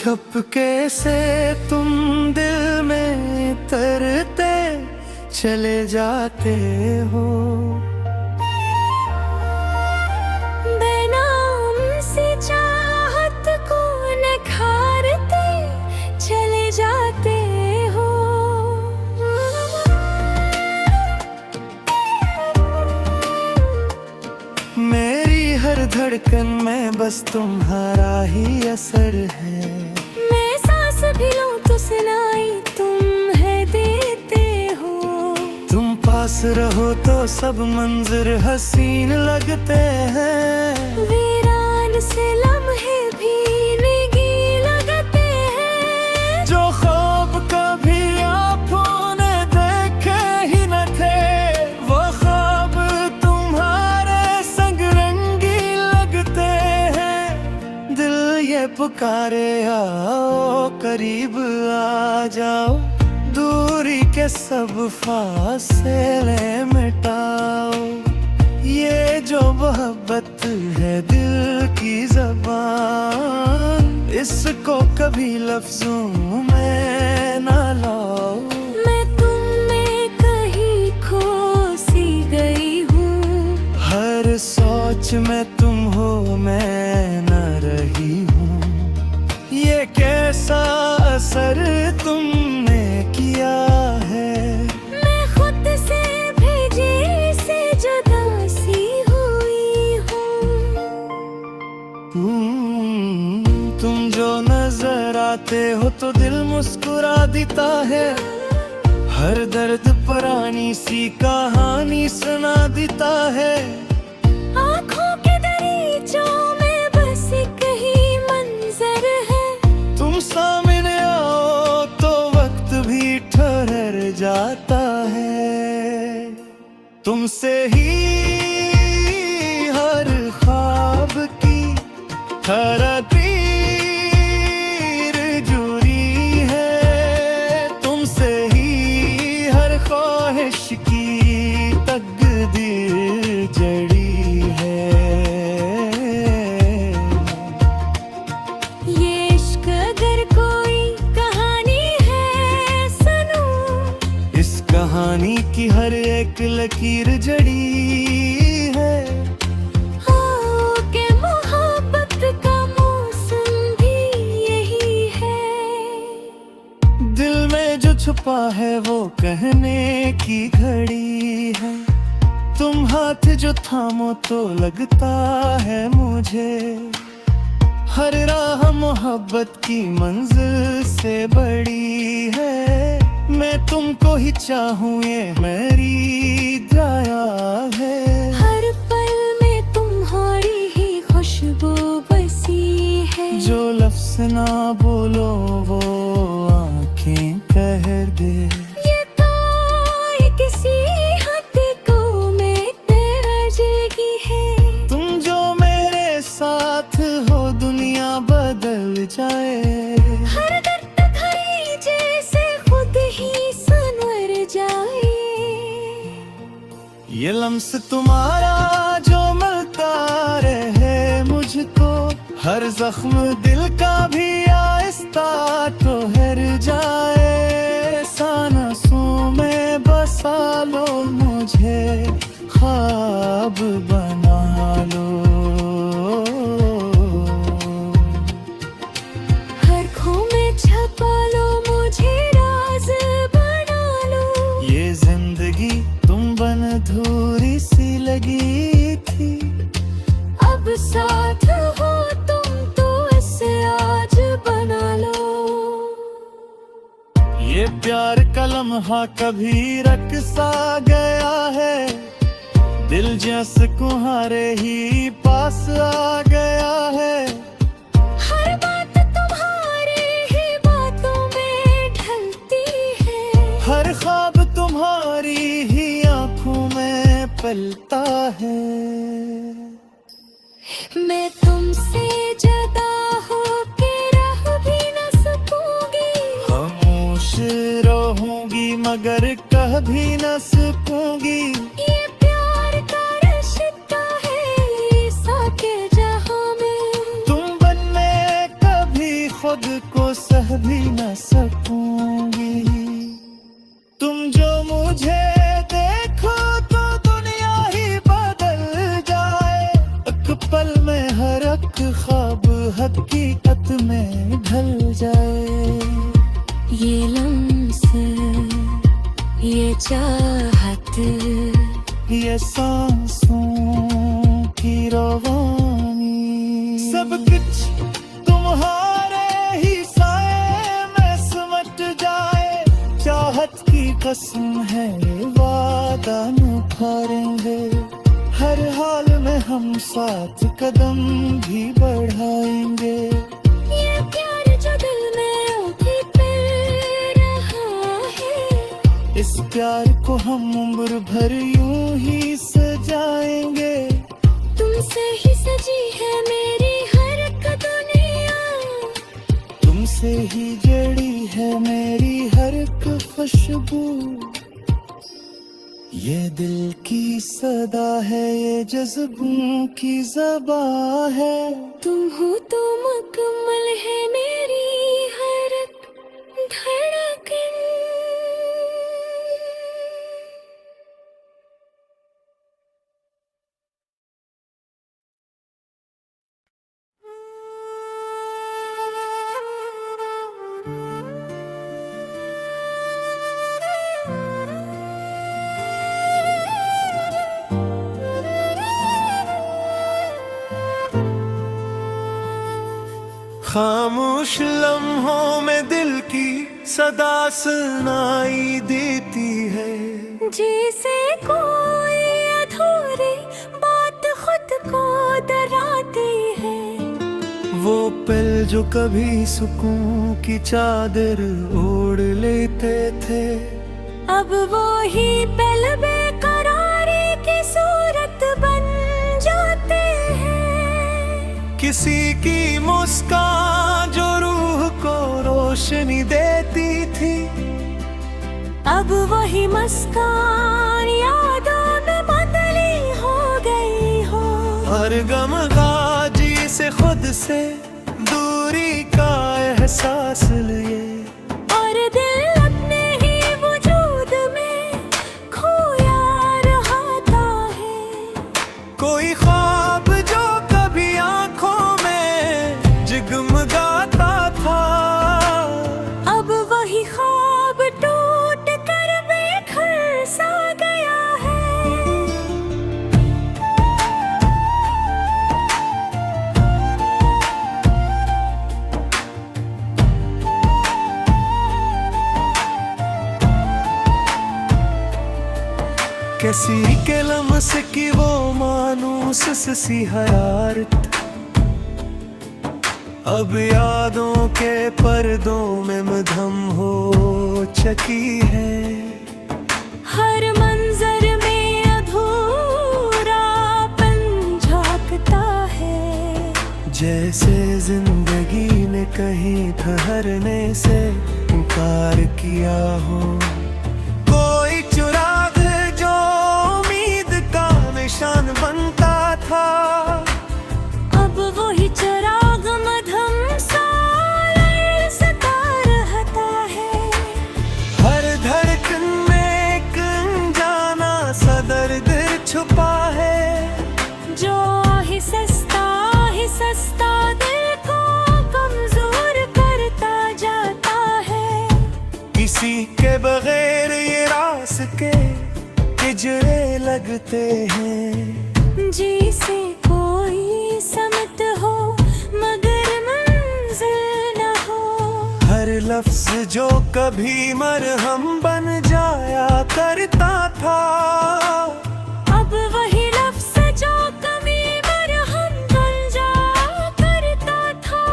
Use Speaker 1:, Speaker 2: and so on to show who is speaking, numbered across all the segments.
Speaker 1: थपके से तुम दिल में तरते चले जाते हो।
Speaker 2: बेनाम सी चाहत को निखारते चले जाते हो।
Speaker 1: मेरी हर धड़कन में बस तुम्हारा ही असर है।
Speaker 2: मैं सांस भी लूं तो सुनाई तुम है देते हो।
Speaker 1: तुम पास रहो तो सब मंजर हसीन लगते हैं।
Speaker 2: वीरान से लम्हे भी निगी लगते हैं।
Speaker 1: जो ख्वाब कभी आँखों ने देखे ही न थे, वो ख्वाब तुम्हारे संग रंगी लगते हैं। दिल ये पुकारे आओ करीब आ जाओ, दूरी के सब फासले मिटाओ। ये जो मोहब्बत है दिल की ज़बान, इसको कभी लफ्जों में ना लाओ।
Speaker 2: मैं तुम में कहीं खो सी गई हूँ।
Speaker 1: हर सोच में तुम हो मैं न रही हूँ। ये कैसा असर तुमने किया है।
Speaker 2: मैं खुद से भेजी से जुदा सी हुई हूँ।
Speaker 1: तुम जो नजर आते हो तो दिल मुस्कुरा देता है। हर दर्द पुरानी सी कहानी सुना देता है।
Speaker 2: आँखों के दरीचों में बस एक ही मंजर है।
Speaker 1: तुम सामने आओ तो वक्त भी ठहर जाता है। तुमसे ही हर ख्वाब की हर तीर जुड़ी है। तुमसे ही हर ख्वाहिश की तकदीर जड़ी है।
Speaker 2: ये इश्क अगर कोई कहानी है सुनो।
Speaker 1: इस कहानी की हर एक लकीर जड़ी है।
Speaker 2: के मोहब्बत का मौसम भी यही है।
Speaker 1: दिल में जो छुपा है वो कहने की घड़ी है। तुम हाथ जो थामो तो लगता है मुझे, हर राह मोहब्बत की मंजिल से बड़ी है। मैं तुमको ही चाहूँ ये मेरी दया है।
Speaker 2: हर पल में तुम्हारी ही खुशबू बसी है।
Speaker 1: जो लफ्ज़ ना बोलो वो आँखें कह दे।
Speaker 2: ये तो किसी हद को मिटने लगी है।
Speaker 1: तुम जो मेरे साथ हो दुनिया बदल जाए।
Speaker 2: हर दर्द खरी जैसे खुद ही संवर जाए।
Speaker 1: ये लम्स तुम्हारा जो मिलता रहे मुझको, हर जख्म दिल का भी आहिस्ता ठहर जाए। सांसों में बसा लो मुझे, ख्वाब बना लो।
Speaker 2: हर खो में छपा लो मुझे राज बना लो।
Speaker 1: ये जिंदगी तुम बन अधूरी सी लगी थी।
Speaker 2: अब साथ हो तुम तो इसे आज बना लो।
Speaker 1: ये प्यार का लम्हा कभी रख सा गया है। दिल जैसे तुम्हारे ही पास आ गया है।
Speaker 2: हर बात तुम्हारी ही बातों में ढलती है।
Speaker 1: हर ख्वाब तुम्हारी ही आंखों में पलता है।
Speaker 2: मैं तुमसे जुदा हो के रह भी न सकूंगी।
Speaker 1: खामोश रहूंगी मगर कह भी न सकूंगी।
Speaker 2: ये प्यार का रिश्ता है साके जहां में।
Speaker 1: तुम बनने कभी खुद को भी न सकूंगी। तुम जो मुझे देखो तो दुनिया ही बदल जाए, एक पल में हर एक ख्वाब हकीकत में ढल जाए।
Speaker 2: ये लम्से, ये चाहत,
Speaker 1: ये सांसों की रवानी, सब कुछ तुम्हारे ही साए में सिमट जाए। चाहत की कसम है वादा निभाएंगे, हर हाल में हम साथ कदम भी बढ़ाएंगे।
Speaker 2: ये प्यार जो दिल में उठी फिर रहा है,
Speaker 1: इस प्यार को हम उम्र भर यूं ही सजाएंगे।
Speaker 2: तुमसे ही सजी है मेरी हर एक दुनिया,
Speaker 1: तुमसे ही जड़ी है मेरी हर एक खुशबू। ये दिल की सदा है, ये जज्बों की ज़बां है।
Speaker 2: तुम हो तो मुकम्मल है मेरी हर एक धड़कन।
Speaker 1: खामोश लम्हों में दिल की सदा सुनाई देती है,
Speaker 2: जैसे कोई अधूरी बात खुद को डराती है।
Speaker 1: वो पल जो कभी सुकून की चादर ओढ़ लेते थे,
Speaker 2: अब वो ही पल बेकरारी की सूरत बन जाते हैं।
Speaker 1: किसी की मुस्कान जो रूह को रोशनी देती थी,
Speaker 2: अब वही मुस्कान यादों में बदली हो गई हो।
Speaker 1: हर गमगाजी से खुद से दूरी का एहसास लिए,
Speaker 2: और दिल अपने ही वजूद में खोया रहता है।
Speaker 1: कोई ख्वाब जो कभी आंखों में जगमगाता था,
Speaker 2: अब वही ख्वाब टूट कर बेखर सा गया है।
Speaker 1: किसी के लम्स की वो मानूस सी हरारत, अब यादों के पर्दों में मधम हो चकी है।
Speaker 2: हर मंजर में अधूरापन झांकता है,
Speaker 1: जैसे जिंदगी ने कहीं ठहरने से इनकार किया हो। कोई चिराग जो उम्मीद का निशान बनता था,
Speaker 2: अब वही चिराग मधम सा ललचता रहता है।
Speaker 1: हर धड़कन में एक अनजाना सा दर्द छुपा है,
Speaker 2: जो आहिस्ता दिल को कमजोर करता जाता है।
Speaker 1: किसी के बगैर ये रास्ते हिजड़े लगते हैं,
Speaker 2: जैसे कोई समत हो मगर मंजिल न हो।
Speaker 1: हर लफ्ज जो कभी मरहम बन जाया करता था,
Speaker 2: अब वही लफ्ज जो कभी मरहम बन जाया करता था।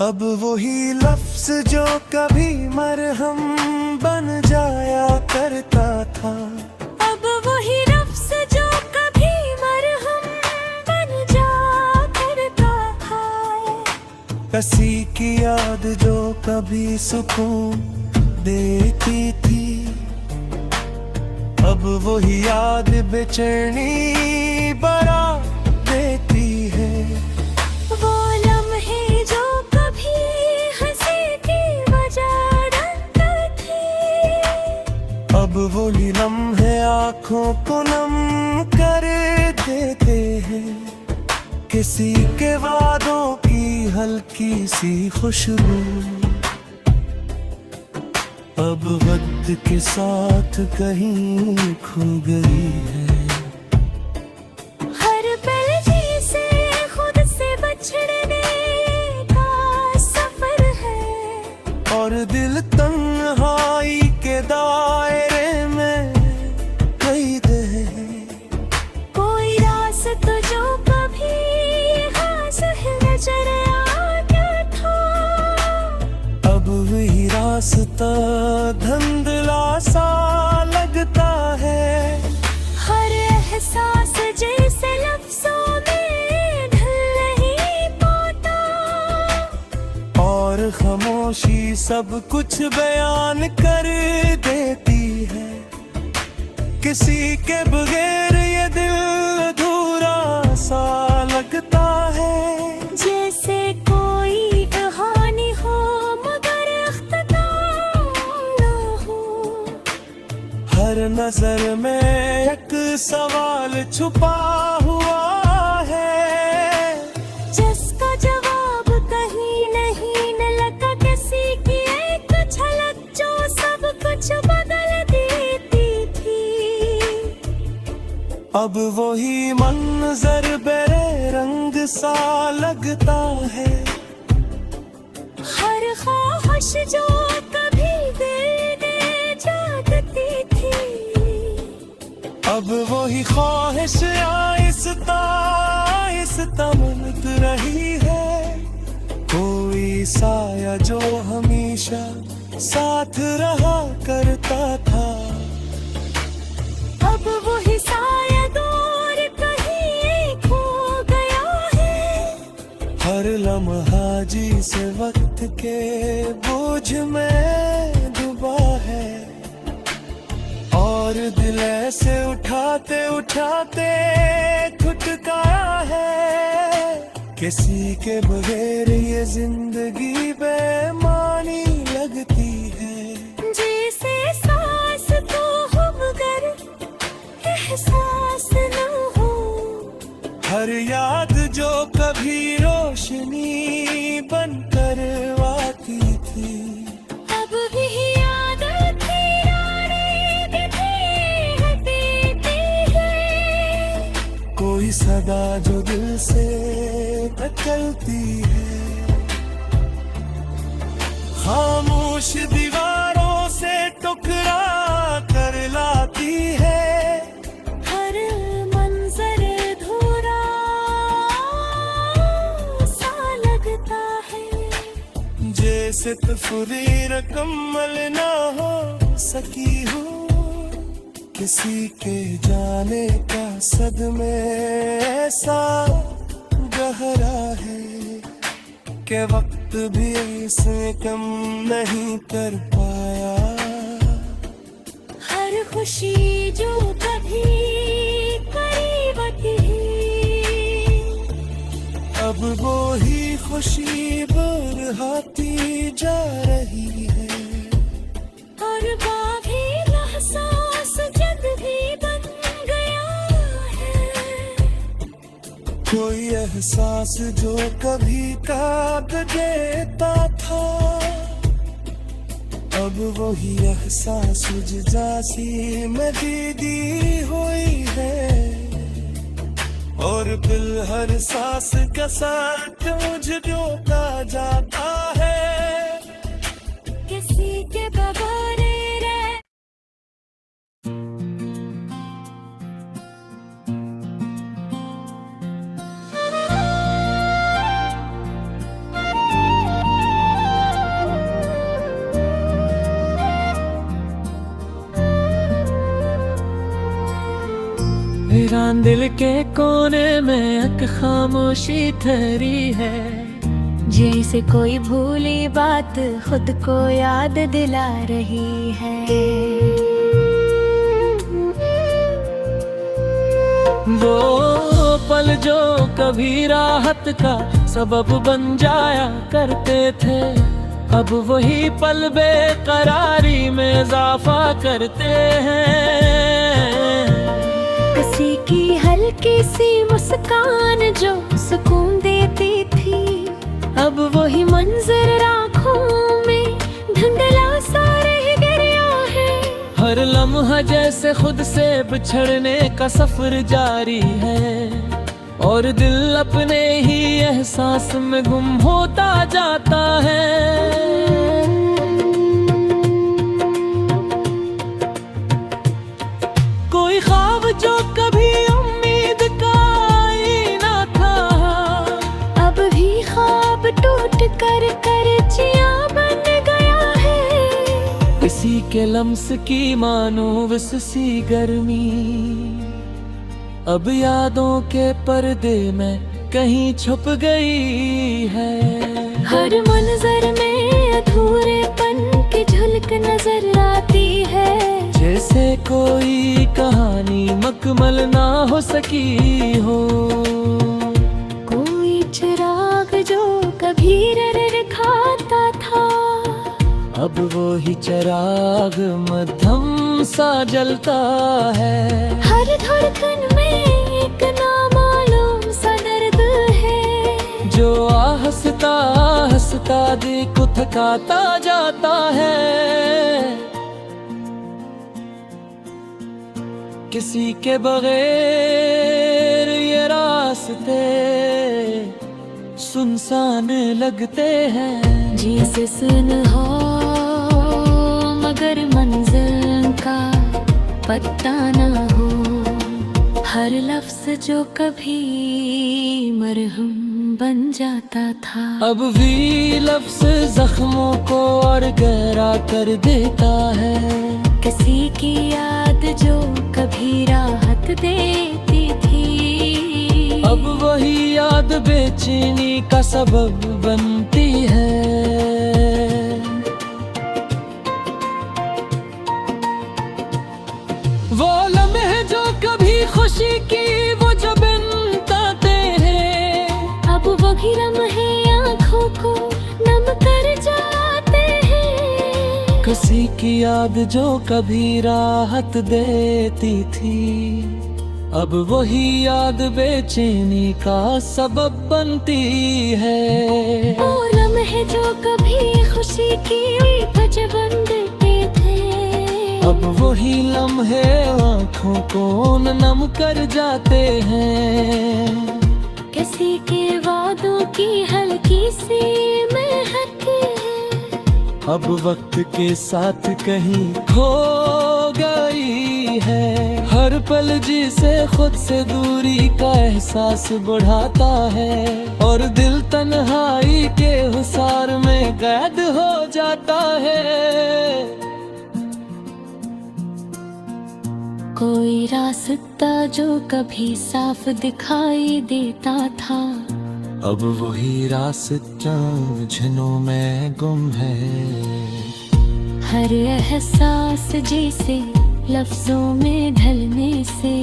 Speaker 1: अब वही लफ्ज जो कभी मरहम बन जाया करता था।
Speaker 2: अब वही लफ्ज जो कभी मरहम बन जाया करता था।
Speaker 1: किसी की याद जो कभी सुकून देती थी, अब वही याद बेचैनी बना देती है।
Speaker 2: वो लम्हे जो कभी हंसी की वजह बनते थे,
Speaker 1: अब वही लम्हे आँखों को नम कर देते हैं। किसी के वादों की हल्की सी खुशबू अब वक्त के साथ कहीं खो गई है।
Speaker 2: हर पल जैसे खुद से बछड़ने का सफर है,
Speaker 1: और दिल तन्हाई के दायरे में कैद है।
Speaker 2: कोई रास्ता जो कभी हासिल नजर आता था,
Speaker 1: अब वही रास्ता धुंधला सा लगता है।
Speaker 2: हर एहसास जैसे लफ्जों में ढल नहीं पाता,
Speaker 1: और खामोशी सब कुछ बयान कर देती है। किसी के बगैर ये दिल अधूरा सा लगता है।
Speaker 2: जैसे कोई कहानी हो मगर अख्ताम न हो।
Speaker 1: हर नजर में एक सवाल छुपा हुआ है,
Speaker 2: जिसका जवाब कहीं नहीं न लगा। किसी की एक झलक जो सब कुछ बदल देती थी।
Speaker 1: अब वही मंजर बेरे रंग सा लगता है।
Speaker 2: हर ख्वाहिश जो कभी दिल में जागती थी,
Speaker 1: अब वही ख्वाहिश आहिस्ता आहिस्ता मिट रही है। कोई साया जो हमेशा साथ रहा करता था,
Speaker 2: अब वही साया दूर कहीं खो गया है।
Speaker 1: हर लम्हा जिसे वक्त के बोझ में डूबा है, और दिल ऐसे उठाते उठाते खुटकाया है। किसी के बगैर ये जिंदगी बेमानी लगती है।
Speaker 2: जैसे सांस तो हो मगर एहसास न हो।
Speaker 1: हर याद जो कभी रोशनी बनकर आती थी,
Speaker 2: अब भी याद
Speaker 1: कोई सदा जो दिल से निकलती है। खामोश दीवारों से टुकड़ा कर लाती है।
Speaker 2: हर मंजर धूरा सा लगता है,
Speaker 1: जैसे तस्वीर कम्मल ना हो सकी हो। किसी के जाने का सदमे ऐसा गहरा है कि वक्त भी इसे कम नहीं कर पाया।
Speaker 2: हर खुशी जो कभी करीब थी,
Speaker 1: अब वो ही खुशी बरहाती जा रही है।
Speaker 2: और बाकी एहसास जब भी बन गया है।
Speaker 1: कोई एहसास जो कभी काट देता था, अब वही एहसास जुजासी में दीदी हुई है। और दिल हर सांस का साथ मुझे रोका जाता है।
Speaker 2: किसी के बगैर रह
Speaker 3: वीरान दिल के कोने में एक खामोशी ठहरी है,
Speaker 2: जैसे कोई भूली बात खुद को याद दिला रही है।
Speaker 3: वो पल जो कभी राहत का सबब बन जाया करते थे, अब वही पल बेकरारी में इजाफा करते हैं।
Speaker 2: किसी की हल्की सी मुस्कान जो सुकून देती थी, अब वही मंजर आँखों में धुंधला सा रह गया है।
Speaker 3: हर लम्हा जैसे खुद से बिछड़ने का सफर जारी है, और दिल अपने ही एहसास में गुम होता जाता है। कोई ख्वाब जो कभी उम्मीद का आईना था,
Speaker 2: अब भी ख्वाब टूट कर करचियां बन गया है।
Speaker 3: किसी के लम्स की मानो विससी गर्मी, अब यादों के पर्दे में कहीं छुप गई है।
Speaker 2: हर मंजर में अधूरेपन की झलक नजर आती है,
Speaker 3: जैसे कोई कहानी मुकम्मल ना हो सकी हो।
Speaker 2: कोई चिराग जो कभी रर खाता था,
Speaker 3: अब वो ही चिराग मध्यम सा जलता है।
Speaker 2: हर धड़कन में एक नामालूम सा दर्द है,
Speaker 3: जो आहस्ता आहस्ता दिल को थकाता जाता है। किसी के बगैर ये रास्ते सुनसान लगते हैं।
Speaker 2: जैसे सुनहो मगर मंजिल का पता न हो, हर लफ्ज जो कभी मरहम बन जाता था,
Speaker 3: अब भी लफ्ज जख्मों को और गहरा कर देता है।
Speaker 2: किसी की याद जो कभी राहत देती थी,
Speaker 3: अब वही याद बेचैनी का सबब बनती है। वो लम्हे जो कभी खुशी की वो जब ताते हैं,
Speaker 2: अब वही लम्हे आँखों को नम कर जाते हैं।
Speaker 3: किसी की याद जो कभी राहत देती थी, अब वही याद बेचैनी का सबब बनती है।
Speaker 2: वो लम्हे जो कभी खुशी की वजह देते थे,
Speaker 3: अब वही लम्हे आँखों को नम कर जाते हैं।
Speaker 2: किसी के वादों की हल्की सी महक है,
Speaker 3: अब वक्त के साथ कहीं खो गई है। हर पल जिसे खुद से दूरी का एहसास बढ़ाता है, और दिल तन्हाई के हुसार में कैद हो जाता है।
Speaker 2: कोई रास्ता जो कभी साफ दिखाई देता था,
Speaker 3: अब वही रास्ता उलझनों में गुम है।
Speaker 2: हर एहसास जैसे लफ्जों में ढलने से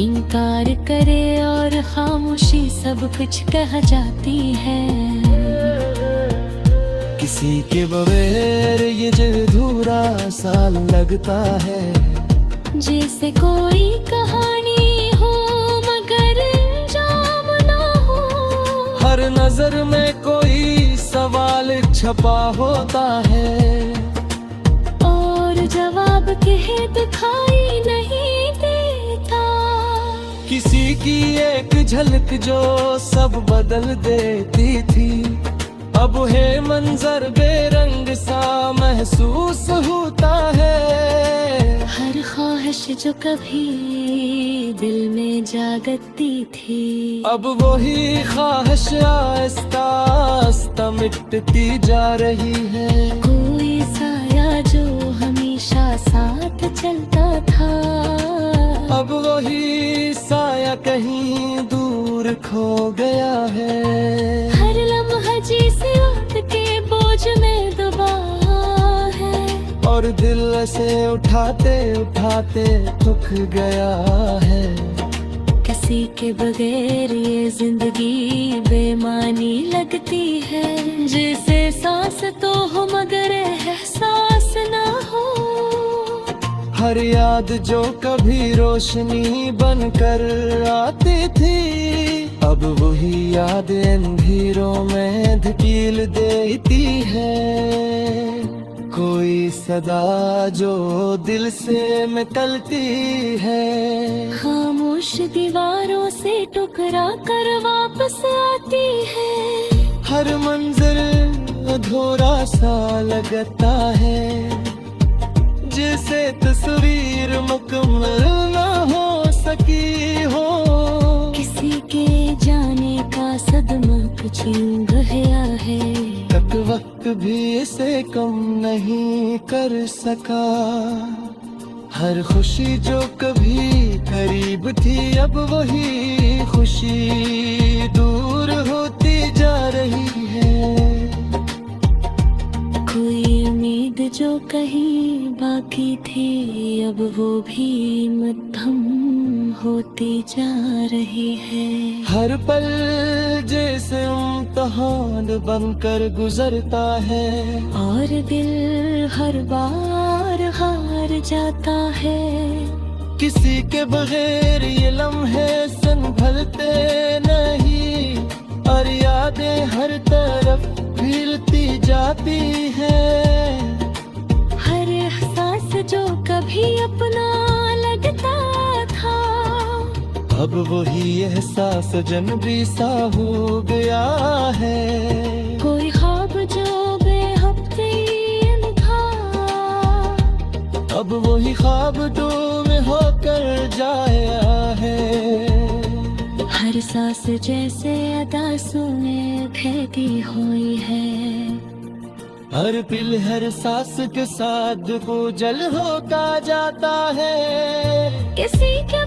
Speaker 2: इनकार करे, और खामोशी सब कुछ कह जाती है।
Speaker 3: किसी के बगैर ये दिल अधूरा सा लगता है,
Speaker 2: जैसे कोई कहानी हो मगर अंजाम ना हो।
Speaker 3: हर नजर में कोई सवाल छपा होता है,
Speaker 2: और जवाब कहे दिखाई नहीं देता।
Speaker 3: किसी की एक झलक जो सब बदल देती थी, अब है मंजर बेरंग सा महसूस होता है।
Speaker 2: हर ख्वाहिश जो कभी दिल में जागती थी,
Speaker 3: अब वही ख्वाहिश आहिस्ता आहिस्ता मिटती जा रही है।
Speaker 2: कोई साया जो हमेशा साथ चलता था,
Speaker 3: अब वही साया कहीं दूर खो गया है।
Speaker 2: हर लम्हा जिसे वक्त के बोझ में दबा है,
Speaker 3: और दिल से उठाते उठाते थक गया है।
Speaker 2: किसी के बगैर ये जिंदगी बेमानी लगती है। जैसे सांस तो हो मगर एहसास ना हो।
Speaker 3: हर याद जो कभी रोशनी बनकर आती थी, अब वही याद अंधेरों में धकेल देती है। कोई सदा जो दिल से निकलती है,
Speaker 2: खामोश दीवारों से टुकरा कर वापस आती है।
Speaker 3: हर मंजर अधूरा सा लगता है, जैसे तस्वीर मुकम्मल ना हो सकी हो।
Speaker 2: किसी के जाने का सदमा कुछ यूं गहरा है,
Speaker 3: तक वक्त भी इसे कम नहीं कर सका। हर खुशी जो कभी करीब थी, अब वही खुशी दूर होती जा रही है।
Speaker 2: कोई उम्मीद जो कहीं बाकी थी, अब वो भी मद्धम होती जा रही है।
Speaker 3: हर पल जैसे इम्तिहान बनकर गुजरता है,
Speaker 2: और दिल हर बार हार जाता है।
Speaker 3: किसी के बगैर ये लम्हे संभलते नहीं, और यादें हर तरफ फैलती जाती हैं।
Speaker 2: हर एहसास जो कभी अपना लगता था,
Speaker 3: अब वही एहसास जनबी सा हो गया है।
Speaker 2: कोई ख्वाब जो बेहफ्ते था,
Speaker 3: अब वही ख्वाब तो में होकर जाया है।
Speaker 2: हर सांस जैसे अदा सुने कहती हुई है।
Speaker 3: हर पिल हर सांस के साथ को जल होता जाता है।
Speaker 2: किसी के